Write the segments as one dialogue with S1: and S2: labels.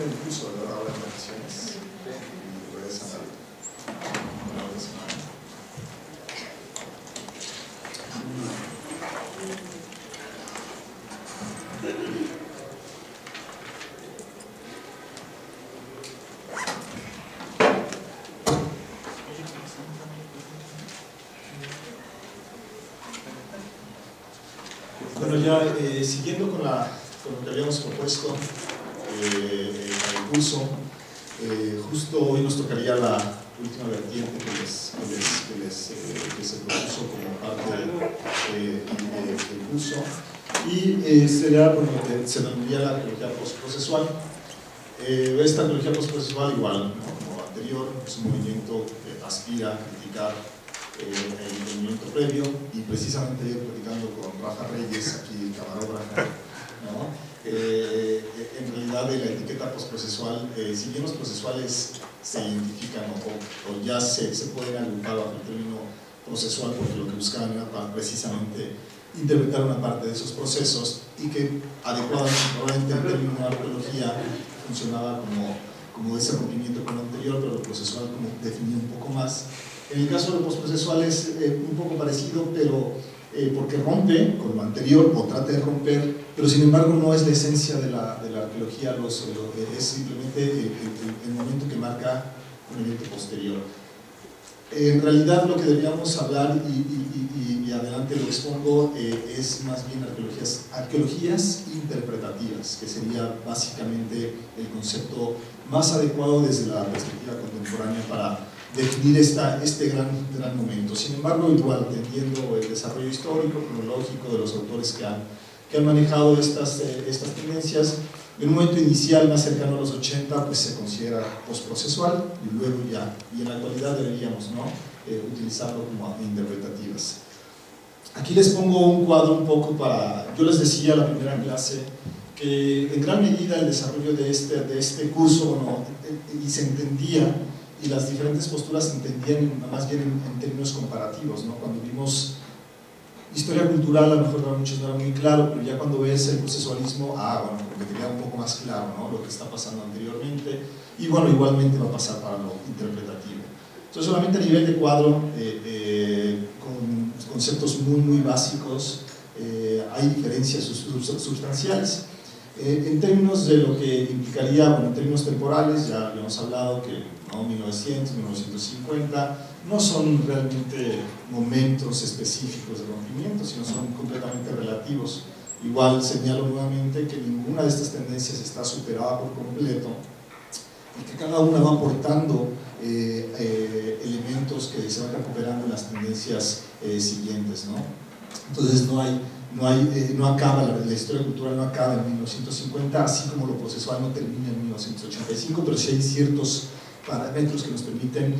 S1: el curso, ¿verdad? Ahora en vacaciones. Y regresan a la otra semana. Bueno, ya siguiendo con lo que habíamos propuesto para el curso, justo hoy nos tocaría la última vertiente que se propuso como parte del curso, y sería lo que se denomina la arqueología postprocesual. Esta arqueología postprocesual, igual, ¿no?, como anterior, es un movimiento que aspira a criticar el movimiento previo, y precisamente ayer platicando con Rafa Reyes, aquí camarógrafo, ¿no?, en realidad de la etiqueta postprocesual, si bien los procesuales se identifican o ya se pueden agrupar bajo el término procesual, porque lo que buscaban era precisamente interpretar una parte de esos procesos, y que adecuadamente, probablemente en términos de arqueología, funcionaba como ese rompimiento con lo anterior, pero lo procesual como definía un poco más. En el caso de lo postprocesual es un poco parecido, pero porque rompe con lo anterior o trata de romper, pero sin embargo no es la esencia de la arqueología, es simplemente el momento que marca un evento posterior. En realidad lo que deberíamos hablar, y adelante lo expongo, es más bien arqueologías interpretativas, que sería básicamente el concepto más adecuado desde la perspectiva contemporánea para definir este gran momento. Sin embargo, igual, entendiendo el desarrollo histórico, cronológico de los autores que han manejado estas tendencias, en un momento inicial más cercano a los 80, pues se considera postprocesual, y luego ya, y en la actualidad deberíamos, ¿no?, utilizarlo como interpretativas. Aquí les pongo un cuadro un poco para, yo les decía la primera clase, que en gran medida el desarrollo de este curso, bueno, y se entendía, y las diferentes posturas se entendían más bien en términos comparativos, ¿no? Cuando vimos historia cultural, a lo mejor para muchos no era muy claro, pero ya cuando ves el procesualismo, bueno, como que te queda un poco más claro, ¿no?, lo que está pasando anteriormente, y bueno, igualmente va a pasar para lo interpretativo. Entonces, solamente a nivel de cuadro, con conceptos muy básicos, hay diferencias sustanciales. En términos de lo que implicaría, bueno, en términos temporales, ya hemos hablado que, ¿no?, 1900, 1950, no son realmente momentos específicos de rompimiento, sino son completamente relativos. Igual señalo nuevamente que ninguna de estas tendencias está superada por completo, y que cada una va aportando elementos que se van recuperando en las tendencias siguientes, ¿no? Entonces no acaba, la historia cultural no acaba en 1950, así como lo procesual no termina en 1985, pero sí hay ciertos parámetros que nos permiten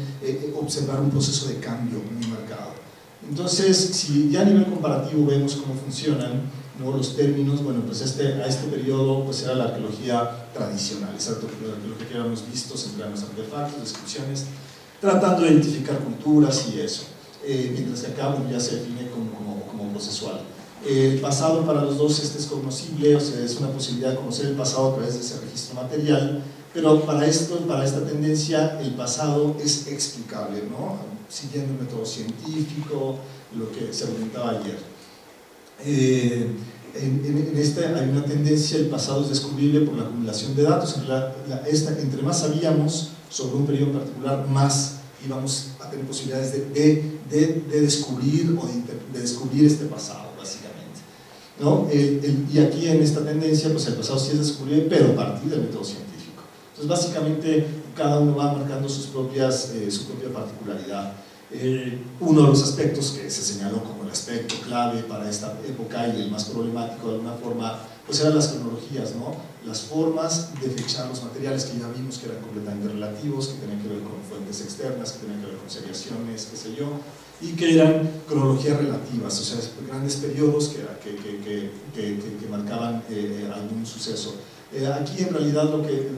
S1: observar un proceso de cambio muy marcado. Entonces, si ya a nivel comparativo vemos cómo funcionan, ¿no?, los términos, bueno, pues a este periodo pues era la arqueología tradicional, esa arqueología que habíamos visto, centrada en los artefactos, descripciones, tratando de identificar culturas y eso, mientras que acá, bueno, ya se define como procesual. El pasado para los dos es cognoscible, o sea, es una posibilidad de conocer el pasado a través de ese registro material, pero para esta tendencia, el pasado es explicable, ¿no?, siguiendo un método científico, lo que se argumentaba ayer. Hay una tendencia, el pasado es descubrible por la acumulación de datos. Entre más sabíamos sobre un periodo en particular, más íbamos a tener posibilidades de descubrir o de descubrir este pasado, básicamente, ¿no? Y aquí en esta tendencia, pues el pasado sí es descubrible, pero a partir del método científico. Entonces, básicamente, cada uno va marcando su propia particularidad. Uno de los aspectos que se señaló como el aspecto clave para esta época y el más problemático de alguna forma, pues eran las cronologías, ¿no?, las formas de fechar los materiales, que ya vimos que eran completamente relativos, que tenían que ver con fuentes externas, que tenían que ver con seriaciones, qué sé yo, y que eran cronologías relativas, o sea, grandes periodos que marcaban algún suceso. Aquí en realidad lo que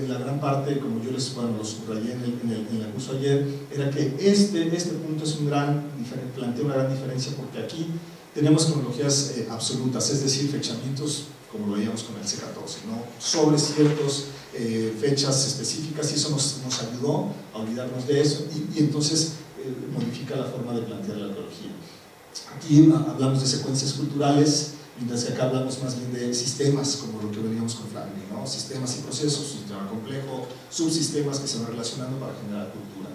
S1: la gran parte, como yo les lo subrayé en el curso ayer, era que este punto es plantea una gran diferencia, porque aquí tenemos cronologías absolutas, es decir, fechamientos como lo veíamos con el C14, ¿no? Sobre ciertas fechas específicas, y eso nos ayudó a olvidarnos de eso, y entonces modifica la forma de plantear la arqueología. Aquí hablamos de secuencias culturales, mientras que acá hablamos más bien de sistemas, como lo que veníamos con Flannery, ¿no? Sistemas y procesos, un sistema complejo, subsistemas que se van relacionando para generar cultura.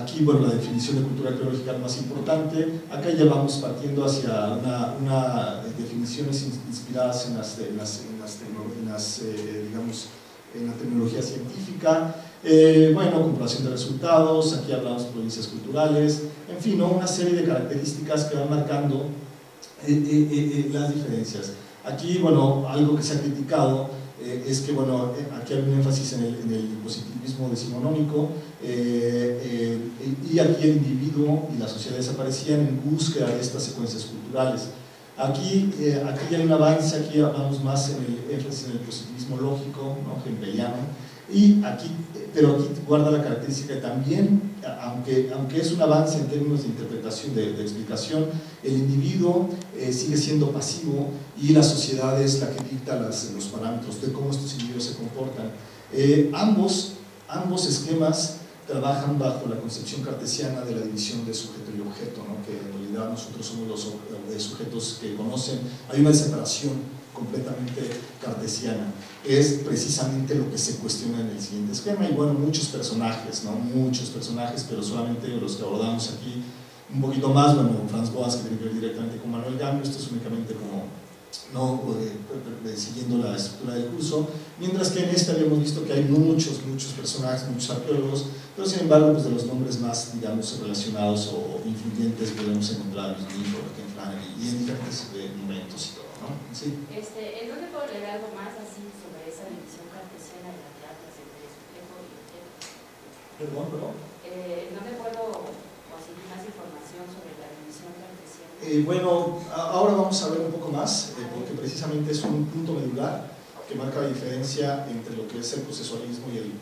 S1: Aquí, bueno, la definición de cultura arqueológica más importante. Acá ya vamos partiendo hacia una definiciones inspiradas en la tecnología científica. Bueno, comparación de resultados, aquí hablamos de provincias culturales, en fin, ¿no? Una serie de características que van marcando las diferencias. Aquí, bueno, algo que se ha criticado es que, bueno, aquí hay un énfasis en el positivismo decimonónico, y aquí el individuo y la sociedad desaparecían en búsqueda de estas secuencias culturales. Aquí hay un avance, aquí hablamos más en el énfasis en el positivismo lógico, ¿no? Hegeliano, pero aquí guarda la característica que también, aunque es un avance en términos de interpretación, de explicación, el individuo sigue siendo pasivo y la sociedad es la que dicta los parámetros de cómo estos individuos se comportan. Ambos esquemas trabajan bajo la concepción cartesiana de la división de sujeto y objeto, ¿no? Que en realidad nosotros somos los sujetos que conocen. Hay una separación completamente cartesiana, es precisamente lo que se cuestiona en el siguiente esquema. Y bueno, muchos personajes, ¿no? Muchos personajes, pero solamente los que abordamos aquí un poquito más. Bueno, Franz Boas, que tiene que ver directamente con Manuel Gambio, esto es únicamente como siguiendo la estructura del curso, mientras que en este habíamos visto que hay muchos personajes, muchos arqueólogos, pero sin embargo, pues de los nombres más, digamos, relacionados o influyentes podemos encontrar en Flannery y en diferentes momentos y todo, ¿no? Sí.
S2: ¿En dónde puedo leer algo más así sobre esa división cartesiana de la que hablas entre sujeto y objeto?
S1: Perdón.
S2: ¿En dónde puedo conseguir más información sobre la división cartesiana?
S1: Bueno, ahora vamos a ver un poco más, porque precisamente es un punto medular que marca la diferencia entre lo que es el procesualismo y el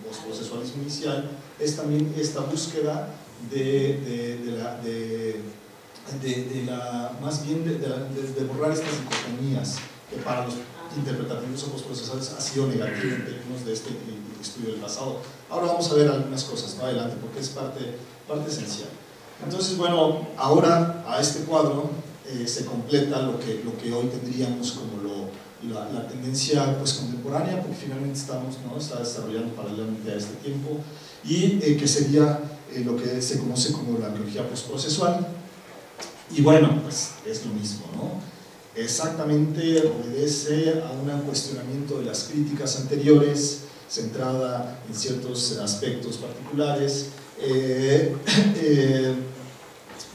S1: postprocesualismo inicial. Es también esta búsqueda de borrar estas dicotomías que para los interpretativos o postprocesuales ha sido negativo en términos de este estudio del pasado. Ahora vamos a ver algunas cosas, ¿no? Adelante, porque es parte esencial. Entonces, bueno, ahora a este cuadro se completa lo que hoy tendríamos como la tendencia pues, contemporánea, porque finalmente está desarrollando paralelamente a este tiempo, y que sería lo que se conoce como la arqueología postprocesual. Y bueno, pues es lo mismo, ¿no? Exactamente obedece a un cuestionamiento de las críticas anteriores, centrada en ciertos aspectos particulares,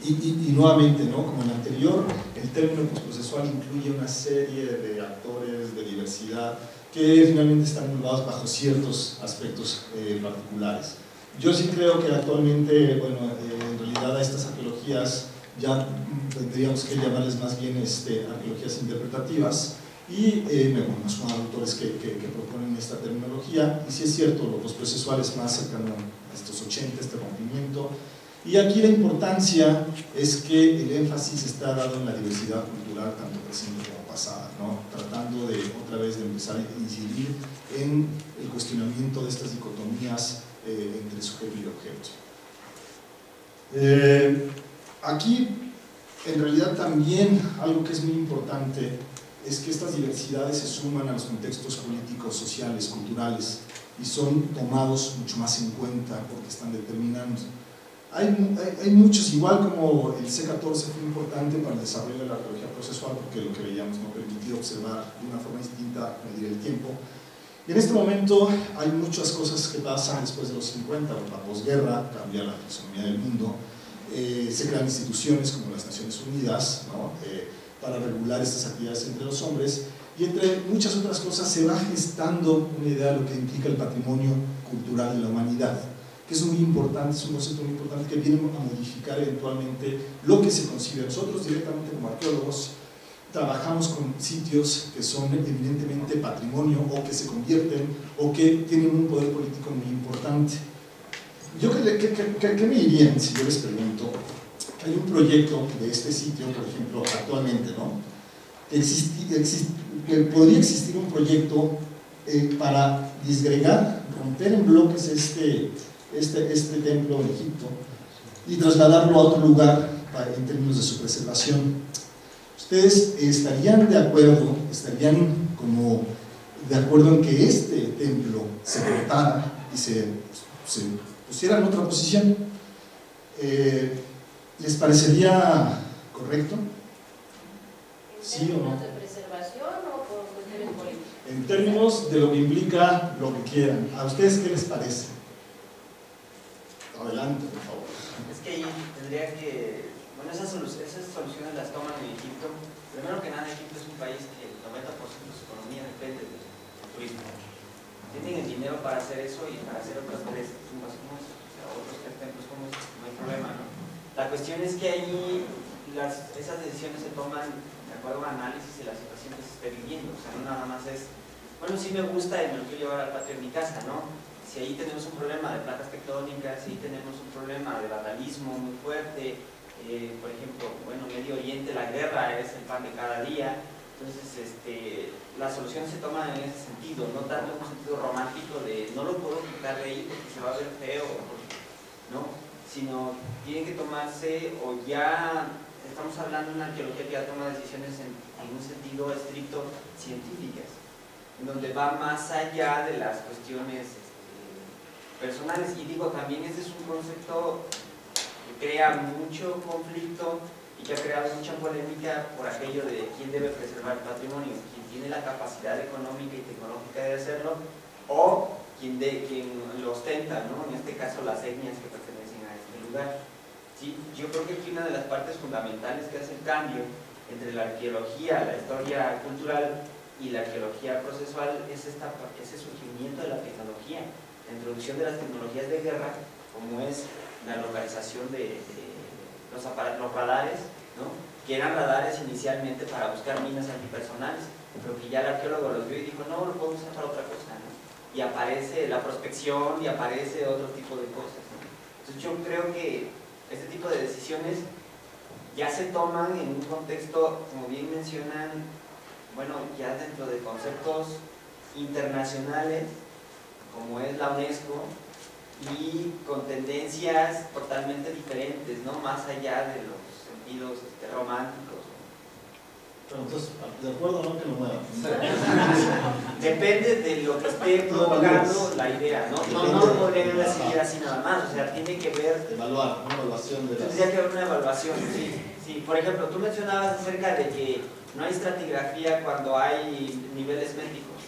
S1: y nuevamente, ¿no? Como en el anterior, el término postprocesual incluye una serie de actores de diversidad que finalmente están englobados bajo ciertos aspectos particulares. Yo sí creo que actualmente, bueno, en realidad a estas arqueologías ya tendríamos que llamarles más bien arqueologías interpretativas, y me conozco a autores que proponen esta terminología, y sí es cierto, lo postprocesual es más cercano a estos 80, este rompimiento. Y aquí la importancia es que el énfasis está dado en la diversidad cultural, tanto presente como pasada, ¿no? Tratando otra vez de empezar a incidir en el cuestionamiento de estas dicotomías entre sujeto y objeto. Aquí, en realidad, también algo que es muy importante es que estas diversidades se suman a los contextos políticos, sociales, culturales, y son tomados mucho más en cuenta porque están determinando. Hay muchos, igual como el C14 fue importante para el desarrollo de la arqueología procesual, porque lo que veíamos no permitía observar de una forma distinta, medir el tiempo. Y en este momento hay muchas cosas que pasan después de los 50, la posguerra, cambia la taxonomía del mundo, se crean instituciones como las Naciones Unidas, ¿no? Para regular estas actividades entre los hombres, y entre muchas otras cosas se va gestando una idea de lo que implica el patrimonio cultural de la humanidad, que es muy importante, es un concepto muy importante que viene a modificar eventualmente lo que se concibe nosotros directamente como arqueólogos, trabajamos con sitios que son evidentemente patrimonio o que se convierten o que tienen un poder político muy importante. ¿Qué me dirían si yo les pregunto? Hay un proyecto de este sitio, por ejemplo, actualmente, ¿no? Que podría existir un proyecto para disgregar, romper en bloques este templo en Egipto y trasladarlo a otro lugar en términos de su preservación. ¿Ustedes estarían de acuerdo, en que este templo se cortara y se pusiera en otra posición? ¿Les parecería correcto? ¿Sí o no?
S2: ¿En términos de preservación o por cuestiones políticas?
S1: En términos de lo que implica lo que quieran. ¿A ustedes qué les parece? Adelante, por favor.
S3: Es que ahí tendría que... Bueno, esas soluciones las toman en Egipto. Primero que nada, Egipto es un país que el 90% de su economía depende del turismo. Tienen el dinero para hacer eso y para hacer otras tres tumbas como eso, o sea, otros tres templos como eso, no hay problema, ¿no? La cuestión es que ahí esas decisiones se toman de acuerdo a un análisis de la situación que se esté viviendo, o sea, no nada más es, bueno, sí me gusta y me lo quiero llevar al patio de mi casa, ¿no? Si ahí tenemos un problema de placas tectónicas, si ahí tenemos un problema de vandalismo muy fuerte, por ejemplo, bueno, Medio Oriente, la guerra es el pan de cada día, entonces las soluciones se toman en ese sentido, no tanto en un sentido romántico de no lo puedo quitar de ahí porque se va a ver feo, ¿no? Sino tienen que tomarse, o ya estamos hablando de una arqueología que ya toma decisiones en un sentido estricto científicas, en donde va más allá de las cuestiones personales, y digo, también ese es un concepto que crea mucho conflicto y que ha creado mucha polémica por aquello de quién debe preservar el patrimonio, quién tiene la capacidad económica y tecnológica de hacerlo, o quien lo ostenta, ¿no? En este caso las etnias que pertenecen a este lugar. ¿Sí? Yo creo que aquí una de las partes fundamentales que hace el cambio entre la arqueología, la historia cultural y la arqueología procesual es ese surgimiento de la tecnología, la introducción de las tecnologías de guerra, como es la localización de los radares, ¿no? Que eran radares inicialmente para buscar minas antipersonales, pero que ya el arqueólogo los vio y dijo, no, lo podemos usar para otra cosa, ¿no? Y aparece la prospección y aparece otro tipo de cosas, ¿no? Entonces yo creo que este tipo de decisiones ya se toman en un contexto, como bien mencionan, bueno, ya dentro de conceptos internacionales, como es la UNESCO, y con tendencias totalmente diferentes, ¿no? Más allá de los sentidos románticos.
S1: Pero entonces, de acuerdo, no que lo muevan.
S3: Depende de lo que esté provocando la idea, ¿no? No lo podrían decidir así nada más, o sea, tiene que ver...
S1: Evaluar, una evaluación de las...
S3: Tendría que haber una evaluación, sí. Por ejemplo, tú mencionabas acerca de que no hay estratigrafía cuando hay niveles métricos,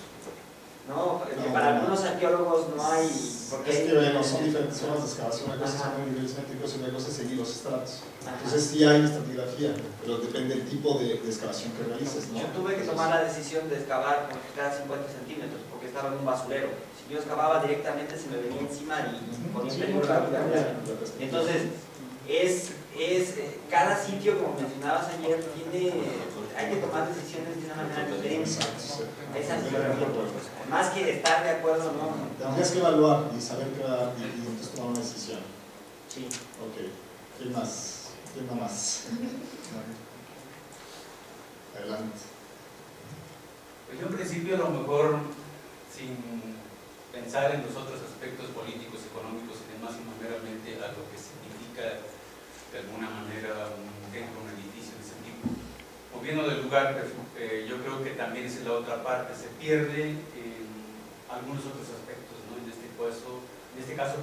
S3: ¿no? Que para algunos arqueólogos no hay... Porque
S1: es que bueno, son diferentes zonas de excavación, una cosa son niveles métricos y una cosa es seguir los estratos. Entonces sí hay estratigrafía, pero depende del tipo de excavación que realices, ¿no?
S3: Yo tuve que tomar la decisión de excavar cada 50 centímetros porque estaba en un basurero. Si yo excavaba directamente se me venía encima y ponía en peligro la vida. Entonces, cada sitio, como mencionabas ayer, hay que tomar decisiones de una manera diferente. Más que estar de acuerdo, ¿no?
S1: Tendrías que evaluar y saber qué va y entonces tomar una decisión.
S3: Sí.
S1: Ok. ¿Quién más? ¿Quién va más? Adelante.
S4: Pues yo en principio a lo mejor, sin pensar en los otros aspectos políticos, económicos y demás, sino meramente a lo que significa de alguna manera un templo, un edificio de ese tipo. Moviendo del lugar, yo creo que también esa es la otra parte, se pierde algunos otros aspectos, ¿no? En este caso,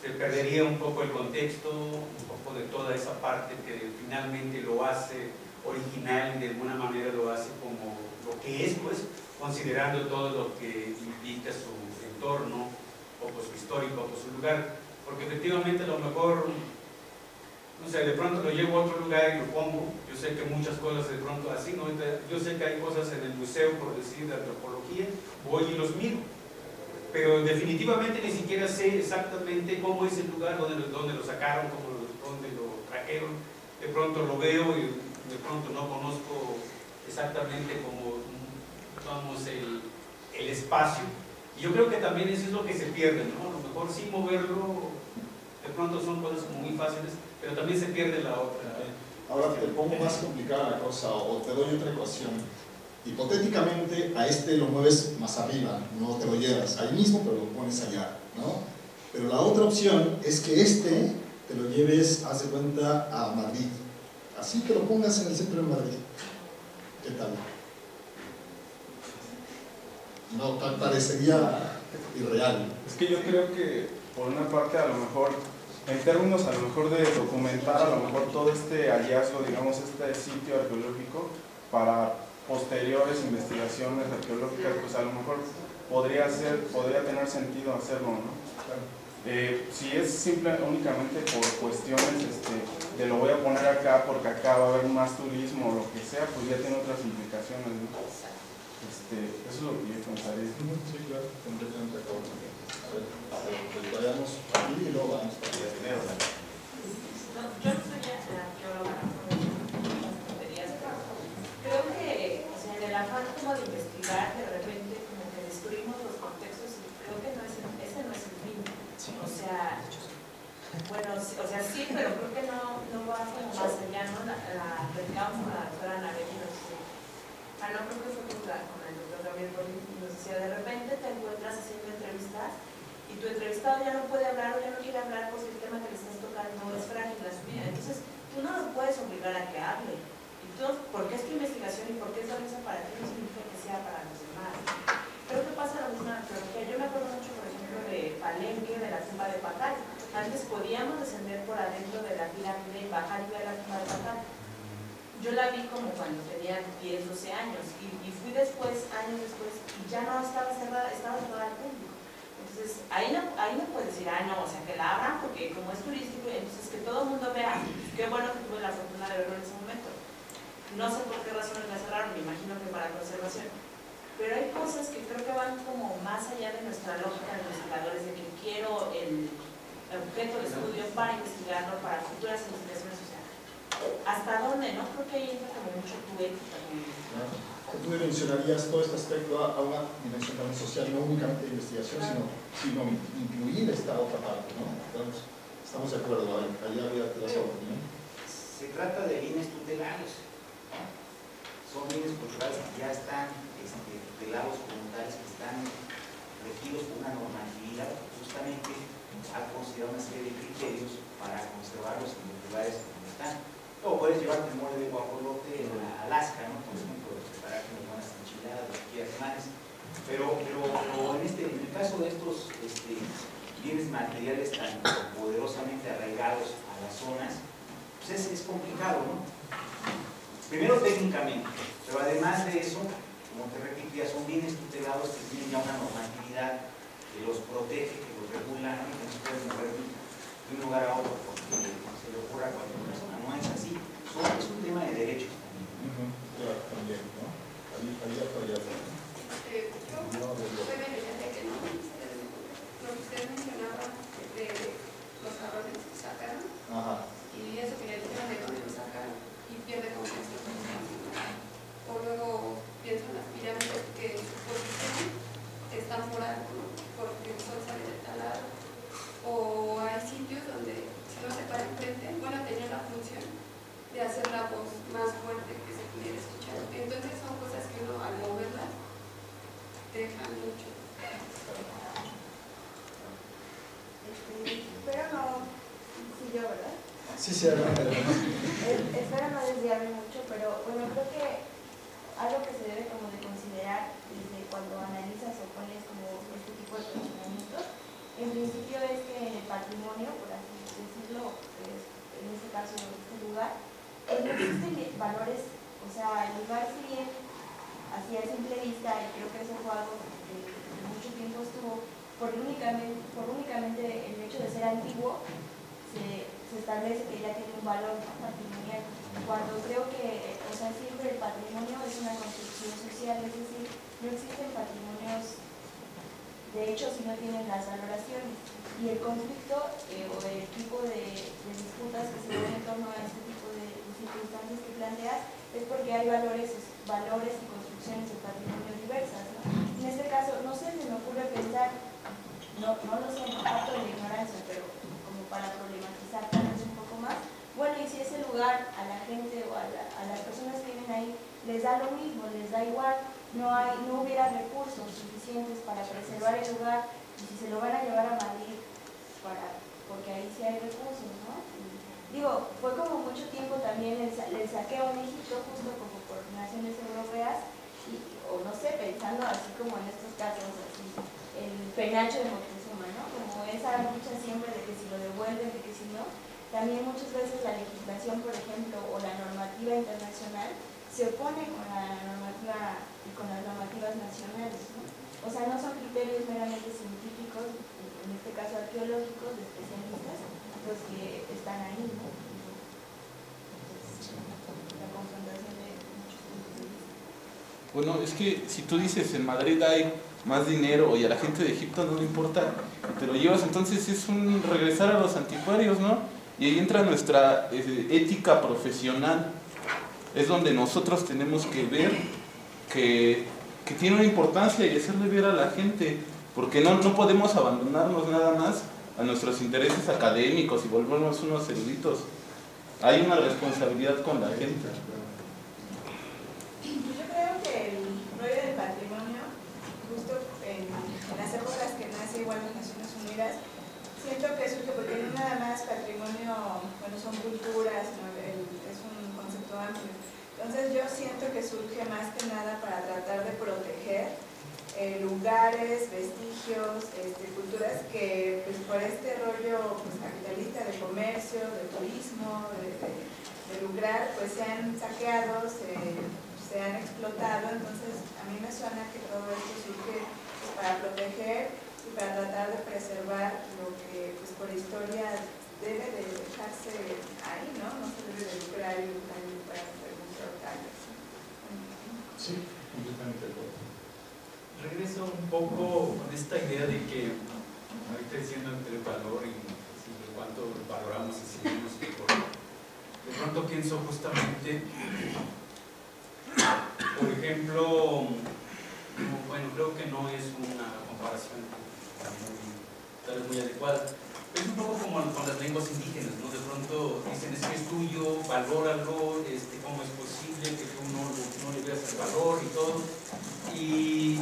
S4: se perdería un poco el contexto, un poco de toda esa parte que finalmente lo hace original y de alguna manera lo hace como lo que es, pues, considerando todo lo que implica su entorno, un poco su histórico, un poco su lugar, porque efectivamente a lo mejor, no sé, de pronto lo llevo a otro lugar y lo pongo. Yo sé que muchas cosas de pronto así, ¿no? Yo sé que hay cosas en el museo, por decir, de antropología, voy y los miro, pero definitivamente ni siquiera sé exactamente cómo es el lugar, dónde lo sacaron, dónde lo trajeron. De pronto lo veo y de pronto no conozco exactamente como vamos el espacio. Y yo creo que también eso es lo que se pierde, ¿no? A lo mejor sí moverlo, de pronto son cosas como muy fáciles, pero también se pierde la otra.
S1: Ahora te pongo más complicada la cosa, o te doy otra ecuación. Hipotéticamente a este lo mueves más arriba, no te lo llevas ahí mismo, pero lo pones allá, ¿no? Pero la otra opción es que este te lo lleves, haz de cuenta, a Madrid. Así que lo pongas en el centro de Madrid. ¿Qué tal? No, parecería irreal.
S5: Es que yo creo que, por una parte, a lo mejor, en términos a lo mejor de documentar a lo mejor todo este hallazgo, digamos, este sitio arqueológico, para posteriores investigaciones arqueológicas, pues a lo mejor podría tener sentido hacerlo, ¿no? Si es únicamente por cuestiones de lo voy a poner acá porque acá va a haber más turismo o lo que sea, pues ya tiene otras implicaciones, ¿no? Eso es lo que yo pensaría.
S1: Sí, claro, completamente de acuerdo. A ver, pues vayamos aquí y luego vamos para allá primero.
S2: No, yo no soy arqueóloga, creo que, o sea, en el afán como de investigar, de repente como que destruimos los contextos y creo que ese no es el fin. O sea, bueno, sí, pero creo que no va como más allá, ¿no? La platicamos con la doctora Anabel y nos decía, no creo que fue con el doctor Gabriel Bolín, y nos decía, de repente te encuentras haciendo entrevistas y tu entrevistado ya no puede hablar o ya no quiere hablar porque el tema que le estás tocando es frágil, la subida. Entonces, tú no lo puedes obligar a que hable. Porque es tu investigación y porque es valiosa para ti no significa que sea para los demás. Creo que pasa lo mismo en la arqueología. Yo me acuerdo mucho, por ejemplo, de Palenque, de la tumba de Pacal. Antes podíamos descender por adentro de la pirámide y bajar y ver la tumba de Pacal. Yo la vi como cuando tenía 10, 12 años y fui después, años después, y ya no estaba cerrada, estaba cerrada al público. Entonces, ahí no puedes decir, no, o sea, que la abran porque como es turístico, entonces que todo el mundo vea. Qué bueno que tuve la fortuna de verlo en ese momento. No sé por qué razones la cerraron, me imagino que para conservación. Pero hay cosas que creo que van como más allá de nuestra lógica de investigadores, de que quiero el objeto de estudio para investigarlo, para futuras investigaciones sociales. ¿Hasta dónde? No creo que ahí entra como mucho tu ética.
S1: Tú dimensionarías todo este aspecto a una dimensión también social, no únicamente de investigación, sino incluir esta otra parte, ¿no? Entonces, estamos de acuerdo, ahí había la opinión.
S6: Se trata de bienes tutelados. Son bienes culturales que ya están tutelados como tales, que están regidos por una normatividad que justamente ha considerado una serie de criterios para conservarlos en los lugares donde están. O puedes llevarte el mole de guajolote en Alaska, ¿no? Por ejemplo, preparar unas buenas enchiladas, lo que quieras manes. Pero en el caso de estos bienes materiales tan poderosamente arraigados a las zonas, pues es complicado, ¿no? Primero técnicamente, pero además de eso, como te repetía, son bienes tutelados que tienen ya una normatividad que los protege, que los regula, ¿no? Y que no se pueden mover de un lugar a otro porque se le ocurra a cualquier persona. No es así, es un tema de derechos también.
S1: Claro, también, ¿no? Había para allá.
S7: Yo me que no, lo que usted mencionaba de los errores que sacaron, y eso que ya dijeron de dónde lo sacaron, y pierde confianza. O luego pienso en las pirámides que su posición están por algo, ¿no? Porque el sol sale del taladro. O hay sitios donde si no se para enfrente, bueno, tenía la función de hacer la voz más fuerte que se pudiera escuchar. Entonces son cosas que uno al moverlas deja mucho.
S8: Espero no, sí yo, ¿verdad?
S1: Sí, adelante.
S8: Espero no desviarme mucho, pero bueno, creo que algo que se debe como de considerar desde cuando analizas o pones como este tipo de cuestionamientos, en principio es que en el patrimonio, por así decirlo, en este caso en este lugar, no existen valores, o sea, el lugar si bien así a simple vista, y creo que eso fue algo que mucho tiempo estuvo, por únicamente el hecho de ser antiguo, se establece que ya tiene un valor patrimonial, cuando creo que, o sea, siempre el patrimonio es una construcción social, es decir, no existen patrimonios de hecho si no tienen las valoraciones, y el conflicto o el tipo de disputas que se dan en torno a este tipo de circunstancias que planteas es porque hay valores valores y construcciones de patrimonio diversas, ¿no? En este caso, no sé, se me ocurre pensar, no lo sé, no parto de la ignorancia, pero como para problematizar tal vez un poco más, bueno, y si ese lugar a la gente o a las personas que viven ahí les da lo mismo, les da igual, no hubiera recursos suficientes para preservar el lugar, y si se lo van a llevar a Madrid, porque ahí sí hay recursos, ¿no? Digo, fue como mucho tiempo también el saqueo en Egipto, justo como por naciones europeas, o no sé, pensando así como en estos casos, así, el penacho de Moctezuma, ¿no? Como esa lucha siempre de que si lo devuelven, de que si no. También muchas veces la legislación, por ejemplo, o la normativa internacional se opone con la normativa y con las normativas nacionales, ¿no? O sea, no son criterios meramente científicos, en este caso arqueológicos, de especialistas, los que están ahí, ¿no? La confrontación de muchos puntos de vista.
S9: Bueno, es que si tú dices en Madrid hay más dinero y a la gente de Egipto no le importa, te lo llevas, entonces es un regresar a los anticuarios, ¿no? Y ahí entra nuestra ética profesional. Es donde nosotros tenemos que ver que tiene una importancia y hacerle ver a la gente, porque no podemos abandonarnos nada más a nuestros intereses académicos y volvernos unos eruditos. Hay una responsabilidad con la gente.
S2: Yo creo que el rollo del patrimonio, justo en las épocas que nace igual las Naciones Unidas, siento que surge porque no nada más patrimonio, bueno, son culturas, ¿no? Es un concepto amplio. Entonces yo siento que surge más que nada para tratar de proteger lugares, vestigios, culturas que pues, por este rollo pues, capitalista de comercio, de turismo, de lucrar, pues se han saqueado, se han explotado. Entonces a mí me suena que todo esto surge pues, para proteger y para tratar de preservar lo que pues, por historia debe de dejarse ahí, ¿no? No se debe de lucrar y lucrar para
S1: sí, completamente de acuerdo.
S4: Regreso un poco con esta idea de que ahorita diciendo el valor y cuánto valoramos y seguimos de pronto pienso justamente, por ejemplo, bueno, creo que no es una comparación tal vez muy adecuada. Es un poco como con las lenguas indígenas, ¿no? De pronto dicen, es que es tuyo, valóralo, ¿cómo es posible que tú no le veas el valor y todo? Y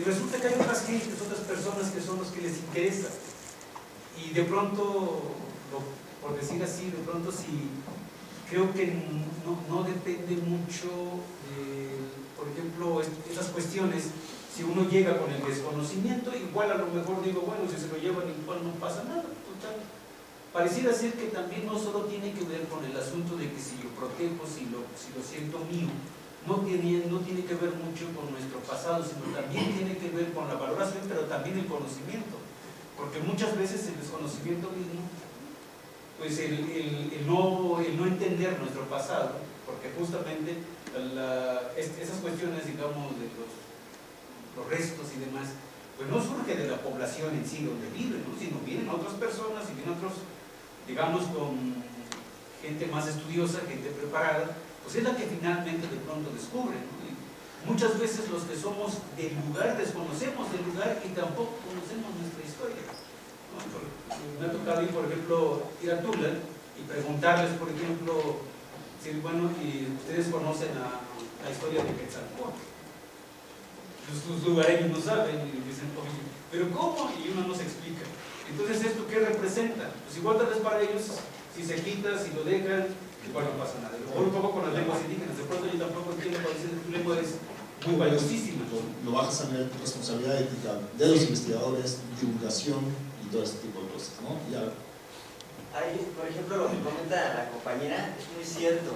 S4: resulta que hay otras gentes, otras personas que son los que les interesa. Y de pronto, por decir así, de pronto sí, creo que no depende mucho de, por ejemplo, esas cuestiones. Si uno llega con el desconocimiento, igual a lo mejor digo, bueno, si se lo llevan igual no pasa nada, total. Pareciera ser que también no solo tiene que ver con el asunto de que si lo protejo, si lo siento mío, no tiene que ver mucho con nuestro pasado, sino también tiene que ver con la valoración, pero también el conocimiento. Porque muchas veces el desconocimiento mismo, pues el no entender nuestro pasado, porque justamente esas cuestiones, digamos, de los restos y demás, pues no surge de la población en sí donde viven, ¿no? Sino vienen otras personas y vienen otros, digamos, con gente más estudiosa, gente preparada, pues es la que finalmente de pronto descubre, ¿no? Y muchas veces los que somos del lugar desconocemos del lugar y tampoco conocemos nuestra historia, ¿no? Me ha tocado ir, por ejemplo, ir a Tula y preguntarles, por ejemplo, si, bueno, y ustedes conocen la historia de Quetzalcóatl. Los lugareños no saben y dicen, oye, ¿pero cómo? Y uno no se explica. Entonces, ¿esto qué representa? Pues igual tal vez para ellos, si se quita, si lo dejan, igual no pasa nada. Voy un poco con las lenguas indígenas, de pronto yo tampoco entiendo cuando dicen que tu lengua es muy valiosísima.
S1: Lo bajas a nivel de responsabilidad ética de los investigadores, divulgación y todo este tipo de cosas, ¿no? Ya.
S3: Ahí, por ejemplo, lo que comenta la compañera es muy cierto.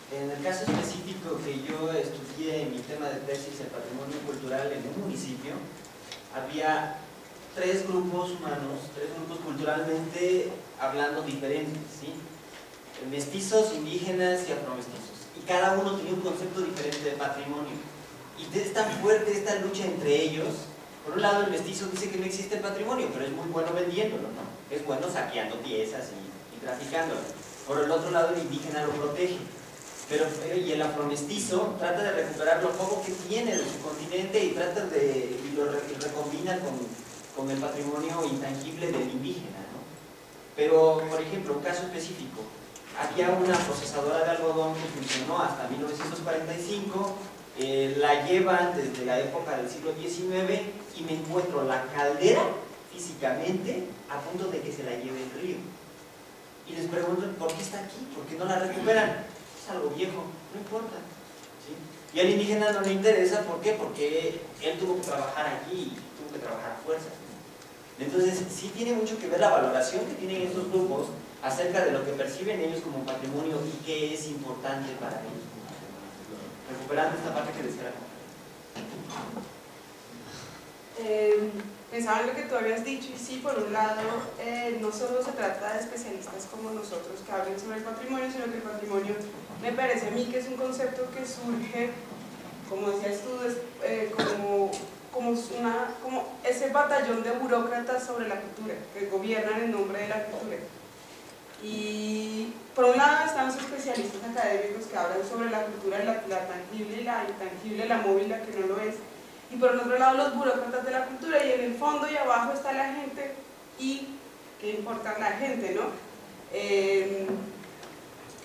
S3: En el caso específico que yo estudié en mi tema de tesis, el patrimonio cultural en un municipio, había tres grupos humanos, tres grupos culturalmente hablando diferentes, ¿sí? Mestizos, indígenas y afromestizos. Y cada uno tenía un concepto diferente de patrimonio. Y es tan fuerte esta lucha entre ellos. Por un lado, el mestizo dice que no existe el patrimonio, pero es muy bueno vendiéndolo, ¿no? Es bueno saqueando piezas y traficándolo. Por el otro lado, el indígena lo protege. pero y el afromestizo trata de recuperar lo poco que tiene de su continente y trata de y lo recombina con el patrimonio intangible del indígena, ¿no? Pero, por ejemplo, un caso específico, había una procesadora de algodón que funcionó hasta 1945, la llevan desde la época del siglo XIX y me encuentro la caldera físicamente a punto de que se la lleve el río. Y les pregunto, ¿por qué está aquí? ¿Por qué no la recuperan? Es algo viejo, no importa, ¿sí? Y al indígena no le interesa, ¿por qué? Porque él tuvo que trabajar aquí y tuvo que trabajar a fuerza. Entonces, sí tiene mucho que ver la valoración que tienen estos grupos acerca de lo que perciben ellos como patrimonio y qué es importante para ellos como patrimonio. Recuperando esta parte que decía la
S7: Pensaba en lo que tú habías dicho, y sí, por un lado, no solo se trata de especialistas como nosotros que hablen sobre el patrimonio, sino que el patrimonio me parece a mí que es un concepto que surge, como decías tú, como ese batallón de burócratas sobre la cultura, que gobiernan en nombre de la cultura. Y por un lado están los especialistas académicos que hablan sobre la cultura, la tangible y la intangible, la móvil, la que no lo es. Y por el otro lado los burócratas de la cultura, y en el fondo y abajo está la gente, y qué importa la gente, ¿no?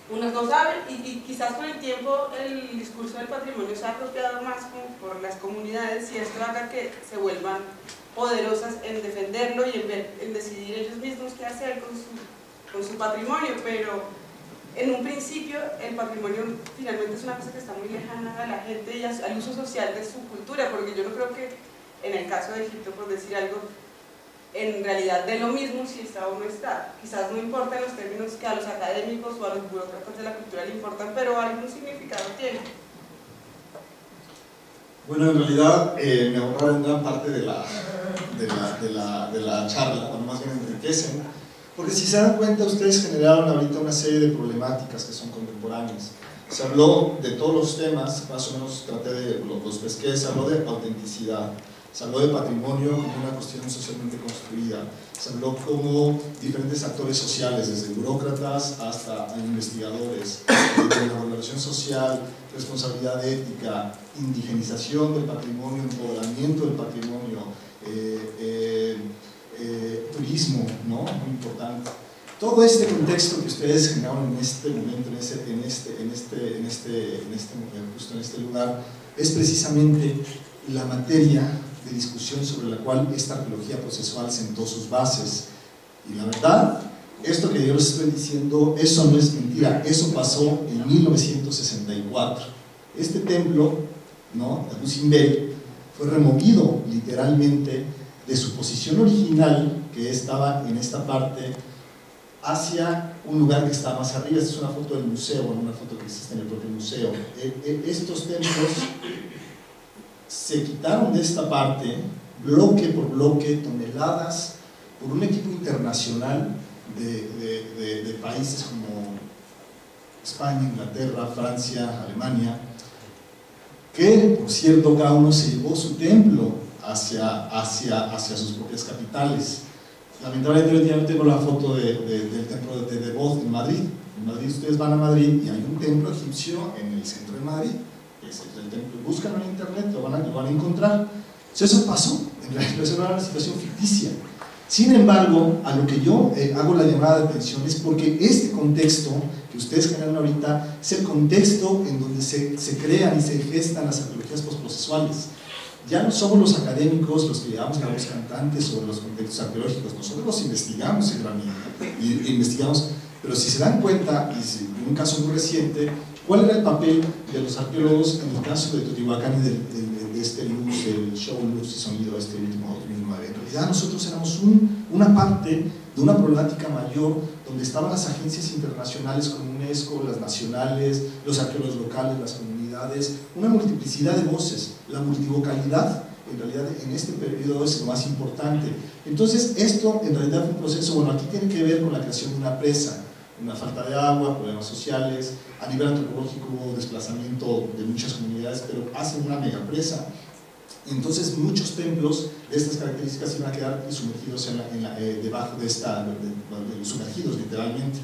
S7: Unos no saben, y quizás con el tiempo el discurso del patrimonio se ha apropiado más por las comunidades, y esto haga que se vuelvan poderosas en defenderlo y en decidir ellos mismos qué hacer con su patrimonio, pero en un principio el patrimonio finalmente es una cosa que está muy lejana a la gente y al uso social de su cultura, porque yo no creo que en el caso de Egipto, por decir algo, en realidad de lo mismo si está o no está. Quizás no importa en los términos que a los académicos o a los burócratas de la cultura le importan, pero algún significado tiene.
S1: Bueno, en realidad me ahorraron gran parte de la charla, o más bien enriquecen, porque si se dan cuenta, ustedes generaron ahorita una serie de problemáticas que son contemporáneas. Se habló de todos los temas, más o menos traté de los pesqué, se habló de autenticidad, se habló de patrimonio como una cuestión socialmente construida, se habló como diferentes actores sociales, desde burócratas hasta investigadores, de la valoración social, responsabilidad ética, indigenización del patrimonio, empoderamiento del patrimonio, turismo, ¿no? Muy importante. Todo este contexto que ustedes generaron en este momento, justo en este lugar, es precisamente la materia de discusión sobre la cual esta arqueología procesual sentó sus bases. Y la verdad, esto que yo les estoy diciendo, eso no es mentira, eso pasó en 1964. Este templo, ¿no?, de Abu Simbel, fue removido literalmente de su posición original, que estaba en esta parte, hacia un lugar que está más arriba. Esta es una foto del museo, una foto que existe en el propio museo. Estos templos se quitaron de esta parte, bloque por bloque, toneladas, por un equipo internacional de países como España, Inglaterra, Francia, Alemania, que, por cierto, cada uno se llevó su templo hacia sus propias capitales. Lamentablemente yo no tengo la foto del templo de Debod en Madrid. En Madrid ustedes van a Madrid y hay un templo egipcio en el centro de Madrid. Ese es el templo. Buscan en internet, lo van a encontrar. Eso pasó, en realidad eso no era una situación ficticia. Sin embargo, a lo que yo hago la llamada de atención es porque este contexto que ustedes generan ahorita es el contexto en donde se crean y se gestan las arqueologías postprocesuales. Ya no somos los académicos los que llevamos a los cantantes sobre los contextos arqueológicos, nosotros los investigamos en gran medida, y investigamos, pero si se dan cuenta, y en un caso muy reciente, ¿cuál era el papel de los arqueólogos en el caso de Teotihuacán y de este luz, el show Luz y Sonido, este último 2009? En realidad nosotros éramos una parte de una problemática mayor donde estaban las agencias internacionales como UNESCO, las nacionales, los arqueólogos locales, las comunidades, una multiplicidad de voces. La multivocalidad en realidad en este periodo es lo más importante. Entonces esto en realidad fue un proceso, bueno, aquí tiene que ver con la creación de una presa, una falta de agua, problemas sociales, a nivel antropológico hubo desplazamiento de muchas comunidades, pero hacen una megapresa. Entonces muchos templos de estas características iban a quedar sumergidos debajo de sumergidos literalmente.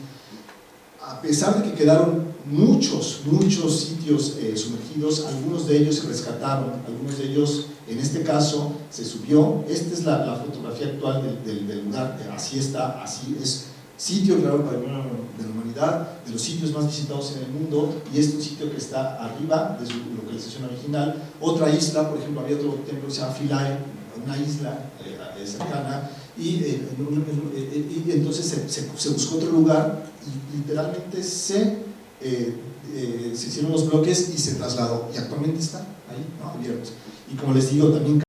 S1: A pesar de que quedaron muchos sitios sumergidos, algunos de ellos se rescataron, algunos de ellos, en este caso, se subió. Esta es la fotografía actual del lugar, así está, así es. Sitio declarado Patrimonio de la Humanidad, de los sitios más visitados en el mundo, y este es un sitio que está arriba de su localización original. Otra isla, por ejemplo, había otro templo que se llama Philae, una isla cercana, y entonces se buscó otro lugar y literalmente se hicieron los bloques y se trasladó, y actualmente está ahí, ¿no? Abierto. Y como les digo, también